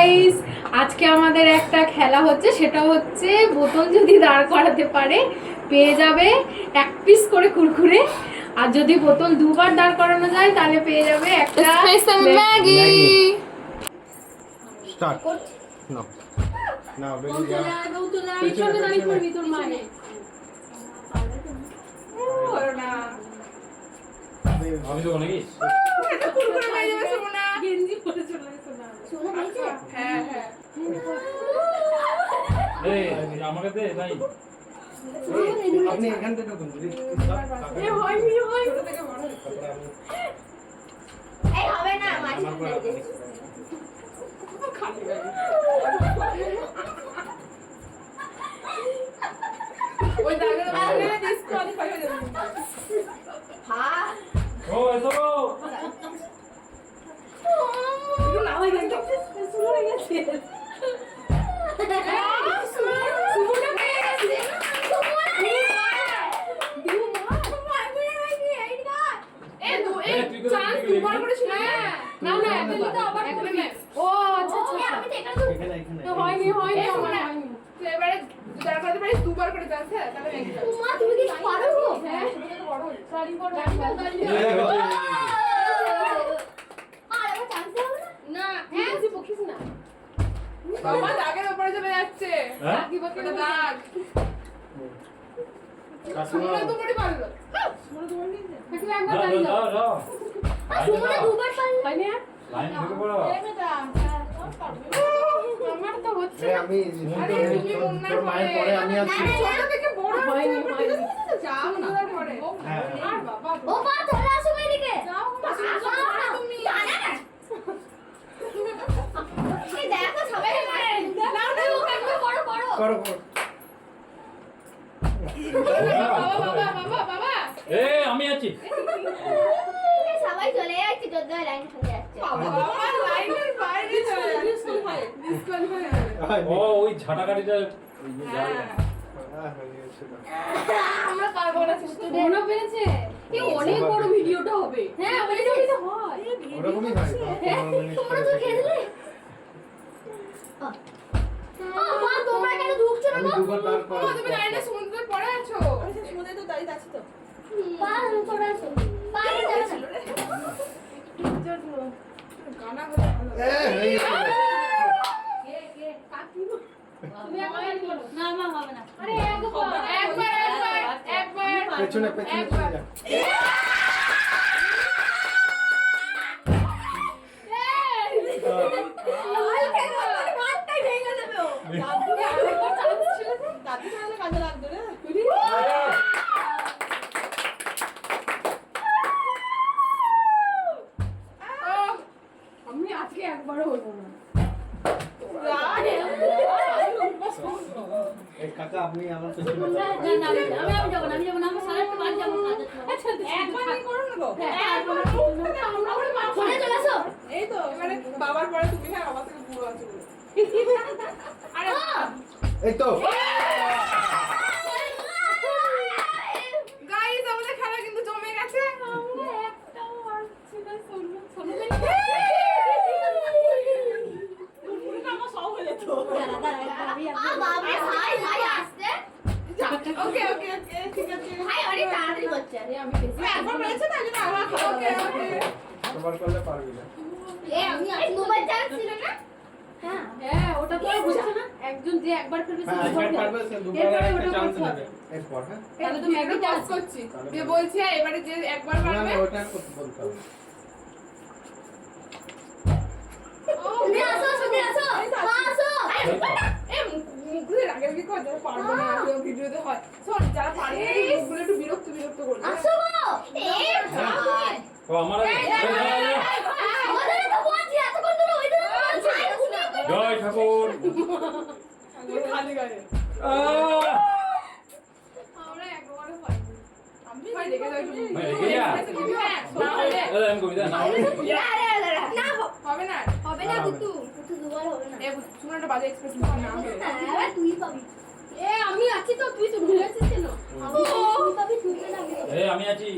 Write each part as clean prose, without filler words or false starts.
Guys, আজকে আমাদের একটা খেলা হচ্ছে, সেটা হচ্ছে বোতল যদি দাঁড় করাতে পারে পেয়ে যাবে এক পিস করে কুরকুরে, আর যদি বোতল দুবার দাঁড় করানো যায় তাহলে পেয়ে যাবে একটা স্পেশাল ম্যাগি। স্টার্ট নাও নাও বেবি যা বোতলা পিছনে দাঁড়িয়ে পড়বি তোর মায়ে। আমি তো নাকি এটা কুরকুরে পেয়ে যাবে সোনা। গেঞ্জি পরে চলে এসো না। সোনা পেয়েছে? হ্যাঁ হ্যাঁ। এই আমাকে দে ভাই। আপনি এখান থেকে ঢুকুন দিদি এ হয়নি হয় তো থেকে বড়। এই হবে না মাছি খালি গাড়ি। ওই দাগে দাগে ডিসকোয়ালিফাই হয়ে যাবে। হ্যাঁ ও এসো। একটু না হয়ে গেছে। শুরু হয়ে গেছে। শুরুটা পেয়ে গেছে। চান্স দুবার করে ছিল না না একটা নিতে আবার করবে। ও আচ্ছা আচ্ছা আমি তো এখানে এখানে এখানে তো হয়নি হয়নি আমার হয়নি। তো এবারে যার করতে পারিস দুবার করে চান্স, হ্যাঁ তাহলে নেক্সট মা তুমি কি পারো গো হ্যাঁ বড় সরি বড় আর আমার চান্স হবে না না হ্যাঁ তুই বকিস না। বাবা দাগের উপরে চলে যাচ্ছে। হ্যাঁ? কি বকিস ওটা দাগ কাস্টমার সুমনা তো করে পারলো। তুই একবার দাও দাঁড়িয়ে দাও দাও। সুমনা দুবার পারলে হয়নি আর লাইন ঢুকে পড়ো। আমার তো হচ্ছে এই আমি আরে তুমি মুন্নার তোর মায়ের পরে আমি আছি ছোট থেকে বড় হয়নি হয়নি যাও না দুবার পরে। হ্যাঁ আর বাবা ও মা চলে আসো এদিকে যাও না তুমি জানা না এই দেখো সবাই না না ওকে একবার করো করো করো করো বাবা বাবা বাবা বাবা এই আমি আছি। সবাই চলে যাচ্ছে 14 লাইন হয়ে যাচ্ছে বাবা লাইনের বাইরে চলে যাচ্ছে। ডিসকোয়ালিফাই হয়ে ও ওই ঝাঁটাকাটিটা ওই যে যায় না। আমরা পারবো না মনে পেরেছে এই অনেক বড় ভিডিওটা হবে। হ্যাঁ বলে এটা তো হয় ওরকমই হয় তো 15 মিনিট তোমরা তো খেয়ে দিলে মা তোমরা কেন ঢুকছো না আমি দুবার দাঁড় ও তুমি লাইনে সমুদ্রের পরে আছো। সমুদ্রে তো দাঁড়িয়ে আছি তো। পা তোমরা আসো পা যাবে না গানা হলে ভালো। এই কে কে কাকি তুমি একবার বলো না মা হবে না আরে একবার একবার একবার পেছনে পেছনে চলে যা দাদি তাহলে কাজে লাগবে রে। আমি আজকে একবারও হলো না। এই কাকা আপনি আমার পেছনে আমি যাবো না আমার সারা বাদ যাবো আচ্ছা একবার আমি করো না গো। ফোনে চলে আসো এই তো এবারে বাবার পরে তুমি, হ্যাঁ বাবা থেকে বুড়ো আছো বলে। আরে এই তো গাইস আমাদের খেলা কিন্তু জমে গেছে। একটাও আসছে না শোনো শোনো আমার সব হয়ে যেত। বাবা ভাই ভাই আসছে ওকে ওকে ওকে ঠিক আছে। ভাই অনেক তাড়াতাড়ি করছে আমি বেশি তুমি একবার পেরেছো না, যেটা আমার খাওয়া। ওকে ওকে তোমার করলে পারবি না আমি মোবাইল চার্জ ছিল না হ্যাঁ হ্যাঁ ওটা তো আর হচ্ছে না। একজন যে একবার ফেলবে সে হ্যাঁ দুবার একবার ফেলবে। পারবে সে দুবার এরপরে একটা মানে ওটা চান্স করতে নেবে এরপর হ্যাঁ তাহলে তো ম্যাগি পাস চান্স করছি। দিয়ে বলছি এবারে যে একবার না পারবে না ওটা করতে বলতে হবে তুমি আসো শুনে আসো মা আসো এই তো। এ মুখগুলো রাগে রাগে কর, যারা পারবে না কেউ ভিডিওতে হয়। শোন যারা পারবে না মুখগুলো একটু বিরক্ত বিরক্ত করবে। আসো গো ভাই ও আমার আগে। ওদের তো বলছি এতক্ষণ ধরে ওই ধরে বলছি জয় ঠাকুর। তুমি খালি গায়ে। আমরা একবারও পাইনি। ভাই রেগে যাও একটু। ভাই রেগে যা। হ্যাঁ, না হলে এই আমি কবিতা না। না হবে না। হবে না কিন্তু তুই দুবার হবে না এ শুনো একটা বাজে এক্সপ্রেশন না হবে। হ্যাঁ তুই পাবি এ আমি আছি তো তুই তো ভুলে আছিস কেন? তুই পাবি তুই না এই আমি আছি।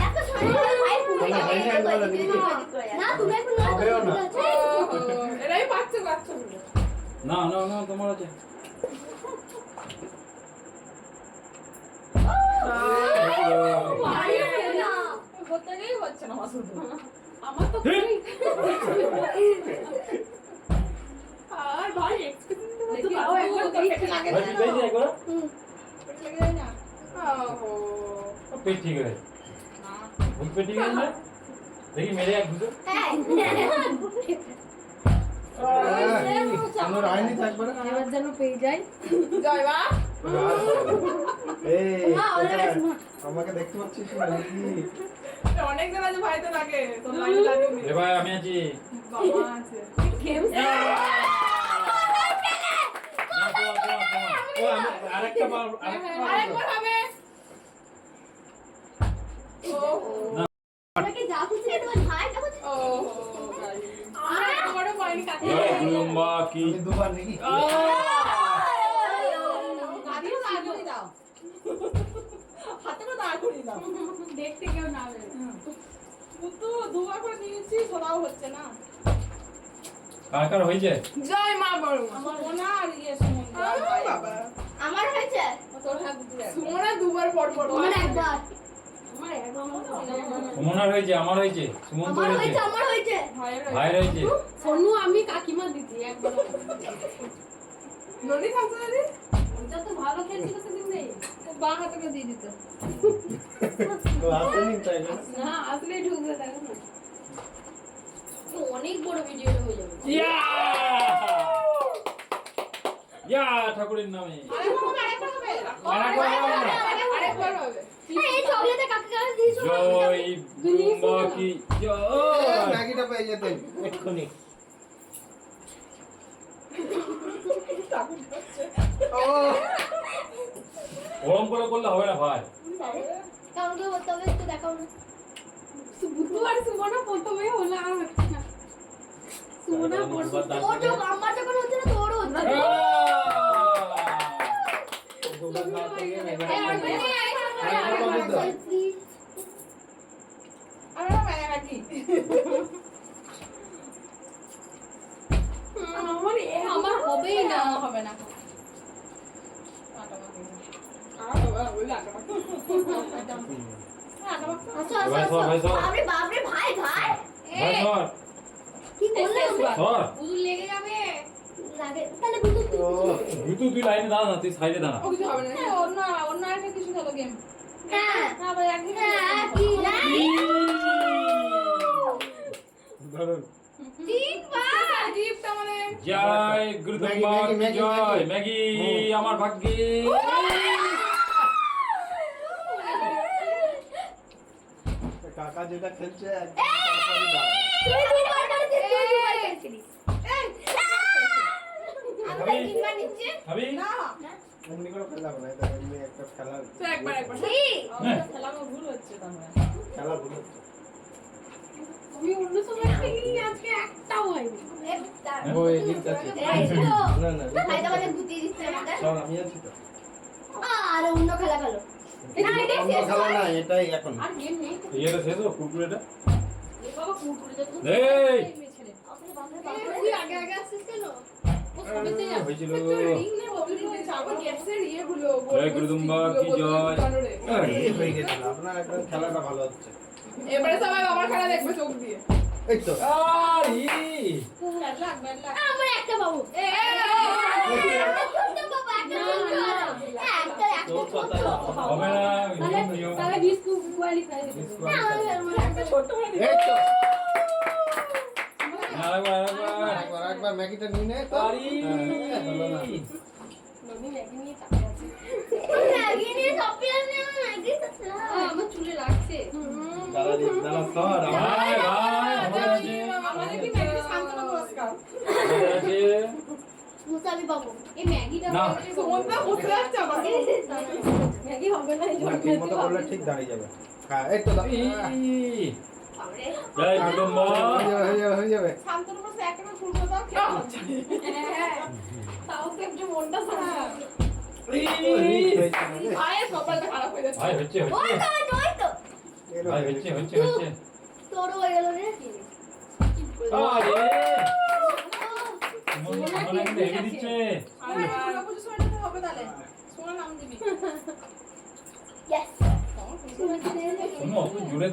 এত সময় ভাই পুরো তোমার ভাই হ্যান্ড বলো দিদি না তুমি এখন না হবেও না। এরা না না না তোমার আছে প্রত্যেকেই হচ্ছে না আমার শুধু। আমার তো আর ভাই এক্সপেরিমেন্ট দেখি, তাও একবার তো পেটে লাগে না। ভাই পেয়েছি একবার পেটে লেগে যায় না? ওহো পেট ঠিক আছে ভূত পেট ঠিক আছে না দেখি মেরে এক দুটো কোনো রায়নি থাকবে না এবার যেন পেয়ে যাই। জয় মা এই মা, ওরা কোথায়? গেছে, মা। আমাকে দেখতে পাচ্ছিস না নাকি? অনেক জন আছে ভাই তো লাগে তোর লাইন লাগেনি এ ভাই আমি আছি বাবা আছে গেম না তোমার ও আমি আরেকটা বার আরেকবার হবে ওহো আমাকে যা খুশি তোমার ভাই যা খুশি ওহো আর আমারও পাইনি কাকে জয় গুরুম্বা কি আমি দুবার নাকি? হাতেও দাঁড় করিয়ে দাও। হাতেও দাঁড় করিয়ে দাও। দেখতে কেউ না বেরো। কিন্তু দুবার করে দিয়েছি, শোনাও হচ্ছে না। কার কার হয়েছে জয় মা বড় মা আমার মনে আর ইয়ে সম্বন্ধে আর আরে বাইরে। বাবা আমার হয়েছে তোর হাত বুঝে রাখ। সুমনা দুবার পর পর তোমার একবার আমার একবার মতো সুমনার হয়েছে আমার হয়েছে সুমন্ত আমার হয়েছে হয়েছে আমার হয়েছে ভাইয়ের ভাইয়ের হয়েছে সোনু আমি কাকিমা দিদি একবার ননি থাকতো দিদি ওটা তো ভালো খেলছিল সেদিন নেই বাঁ হাতে করে দিয়ে দিত। তো আসেনি তাই না? না আসলে ঢুকবে দেখো না অনেক বড় ভিডিও হয়ে যাবে ইয়া ইয়া ঠাকুরের নামে আরেকবার হবে। আরেকবার হবে এই চকলেটে কাকে কাকে দিয়েছো জয় গুরুম্বা কি এই জয় ম্যাগিটা পেয়ে যেতেন এক্ষুনি। ও ওরম করে করলে হবে না ভাই কারণ কি হতে হবে একটু দেখাও না বুধবার সুমনা প্রথমে হলো আর হচ্ছে না সুমনা পড়ছে তোর তো আমার যখন হচ্ছে না তোরও হচ্ছে না দুবার না পেয়ে ম্যাগিটা এই, পেয়ে এই, যেতেন। এই, আরেকবার কবে দাও? selfie। আর আমার মায়া কাকি। আমার হবেই না হবে না। আটা মাখো। আর বাবা বলে আটা মাখো। আটা মাখো। আসো আসো ভাই আসো সর, ভাই সর। বাপরে বাপরে ভাই ভাই ভাই সর কি করলে সর বুদুর লেগে যাবে লাগে তাহলে বুঝুক ও তুই লাইনে দাঁড়া না তুই সাইডে দাঁড়া ও কিছু হবে না হ্যাঁ, অন্য একটা কিছু খেলো গেম। হ্যাঁ হ্যাঁ ভাই একদিন হ্যাঁ কি ধরুন তিনবার গিফট মানে জয় গুরুদম্বা ম্যাগি, কি ম্যাগি, জয় ম্যাগি। ম্যাগি আমার ভাগ্যে কাকা যেটা খেলছে একদম তারপরই দাও। তুই দুবার করেছিস তুই দুবার করেছিস আমরা তিনবার নিচ্ছি ভাবি না, এমনি করে খেললাম না, এটা এমনি একটা খেলা তো একবার কি আমাদের খেলানো ভুল হচ্ছে তার মানে। খেলা ভুল হচ্ছে। আমি অন্য সময় খেলি আজকে একটাও হয়নি ও এদিকটা আছে। এই তো না না ভাই তোমাকে গুটিয়ে দিচ্ছে আমাদের চল আমি আছি তো। আর অন্য খেলা খেলো না এটা অন্য শেষ খেলা না, এটাই এখন। আর গেম নেই এটা শেষ হলো কুকুরেটা এ বাবা কুকুরে যত এই বাপরে বাপরে তুই আগে আগে আসছিস কেন ও সবেতে যাবে হয়েছিল রিং নে বদলি নিয়ে যাবো গ্যাসের ইয়ে গুলো জয় গুরুদম্বা কি জয় এই হয়ে গেছিল, আপনার একদম খেলাটা ভালো হচ্ছে। এবারে সবাই বাবার খেলা দেখবে চোখ দিয়ে এই তো আরে ব্যাড লাক, ব্যাড লাক। আমরা একটা পাবো তোর কথা না। হবে না নিয়ম নিয়ম তাহলে বিস্কুট কোয়ালিফাই ছোট্ট করে দিও। এই তো আরেকবার একবার ম্যাগিটা নিয়ে নে তো। আরে হ্যাঁ, হলো না। নবী ম্যাগি নিয়ে চাপে আছে আমার চুলে লাগছে দাঁড়া রে, দাঁড়া সর, আমার- ভাই ভাই হবে আছে আমাদের কি মেয়েদের সান্ত্বনা পুরস্কার? হবে আছে মুসাবি পাবো এই ম্যাগিটা না। সুমনদা বসে যাচ্ছে আবার ম্যাগি হবে না এই না, ঠিক মতো করলে ঠিক দাঁড়িয়ে যাবে। হ্যাঁ, এই তো দাঁড়া। এই জয় গুরুদম্বা হয়ে যাবে, হয়ে যাবে। সান্ত্বনা পুরস্কার একটা করে ফুল করে দাও, খেয়ে নাও। তাও তো একটু মনটা সারা এই হয়েছে না রে? ভাইয়ের কপালটা খারাপ হয়ে যাচ্ছে ভাই হচ্ছে ওই হচ্ছে তো ওই তো এর ভাই হয়ে হচ্ছে গেছে। হচ্ছে হচ্ছে তোর হয়ে গেল রে আরে মনে কিন্তু হেভি দিচ্ছে। আর দুর্গাপুজোর সময়টাতে হবে তাহলে সোনা নাম দিবি Yes. শোনো, অত জোরে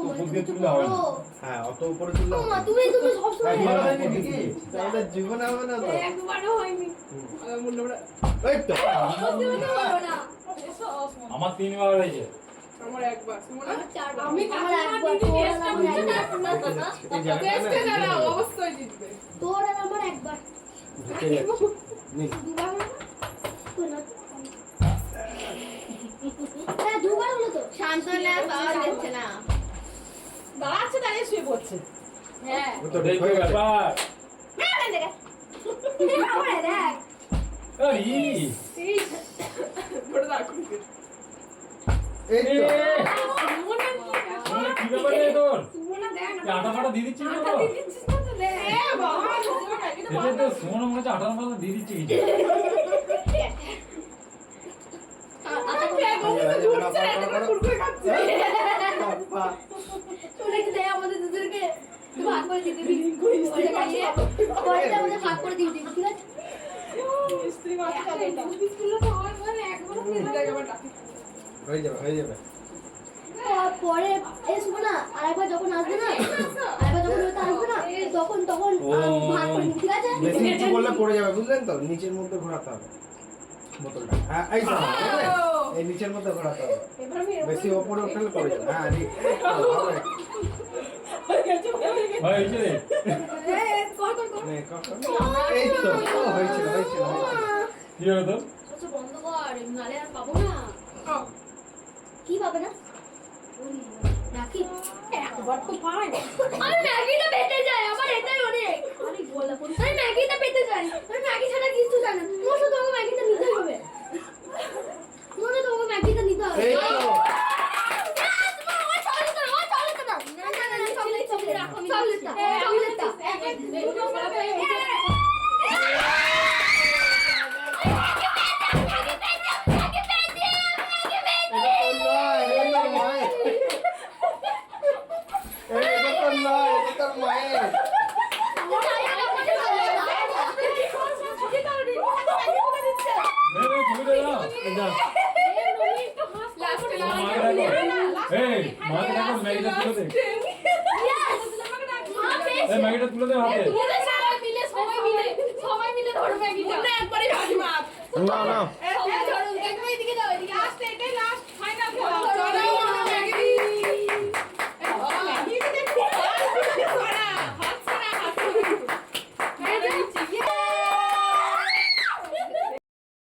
উপর দিয়ে তুললে হবে না। হ্যাঁ অত উপরে তুললে ওমা, তুমি সবসময় একবার হয়নি নাকি? তাহলে জীবনে হবে না তো। একবারও হয়নি। আমার মুন্ডা এই তো পারবো না। আমার 3 বার হয়েছে। আমার একবার সুমনা আমার চারবার। আমি আমার কাকিমা একবার, দিদি তোর টেস্টটা আর বুঝতে আমার একবার। এই জায়গাটা টেস্টে না, যারা অবশ্যই জিতবে তোর আর আমার একবার। ঢুকে যাচ্ছে। নে। দুবার হলো না? তোর না তো? হ্যাঁ, দুবার হলো তো। শান্তনা পাওয়া যাচ্ছে না। দাঁড়াচ্ছে দাঁড়িয়ে শুয়ে পড়ছে হ্যাঁ। ও তো ওটাই তো হয়ে গেছে। ব্যাপার। আমার দেখ। এই, ধরে দাঁড় করিয়ে এই এ, তো। সুমনা কি ব্যাপার? শোনো, কি ব্যাপার রে তোর? সুমনা দেখ তুই আটা ফাটা দিয়ে দিচ্ছিস না আটা তো? দিয়ে দিচ্ছিস না তো দেখ। বাবা সুমনা ম্যাগিটা সেটাই তো, শোনো, মনে হচ্ছে আটা ফাটা দিয়ে দিচ্ছে কিছু। কুরকুরে খাচ্ছে বাবা। তোরা কি দেয় আমাদের দুজনকে ভাগ করে দিতে দিবি? পরে খাইয়ে, পরে আমাদের ভাগ করে দিবি, ঠিক আছে? স্ত্রী মাছ একটা খাবে দু পিস তুললে তো হয় বলে একবারও খেলাম। দেখ আমার ডাকি হয়ে যাবে হয়ে যাবে। পরে এই শুনো না, আরেকবার যখন আসবে না, আরেকবার যখন হয়তো আসবে না, তখন ভাগ করে দিবি, ঠিক আছে? বেশি নিচু করলে পড়ে যাবে বুঝলেন তো? নিচের মধ্যে ঘোরাতে হবে বোতলটা। হ্যাঁ এই শোনো, বুঝলে? এই নিচের মধ্যে ঘোরাতে হবে। এবার আমি বেশি ওপরে উঠলে পড়ে যাবে। হ্যাঁ ঠিক। হবে। হয়েছে রে। কর কর কর। নে, কর, কর। এই তো ও, হয়েছিল হয়েছিল হয়েছিল। কি হলো তোর? আচ্ছা, বন্ধ কর, নালে আর পাবো না। কি পাবে না? রাখি। একবার তো পাই। আমি ম্যাগিটা পেতে যাই, আমার এটাই অনেক। আরে বলা কোন, আমি ম্যাগিটা পেতে যাই। আমি ম্যাগি ছাড়া কিছু জানি না। তোমার শুধু আমাকে ম্যাগিটা নিতে হবে। মনে তোমাকে ম্যাগিটা নিতে হবে। এই তো। এটা তো নয়, এটা তো নয়। এটা তো মায়ের। নে, নে, ছবি দে না। এই নাও। তোমার মাকে ডাকো। এই, মাকে ডাকো, ম্যাগিটা তুলে দে। এই, ম্যাগিটা তুলে দে হাতে। সবাই মিলে ধরো ম্যাগিটা। একবারই ভাজি মাছ না না এ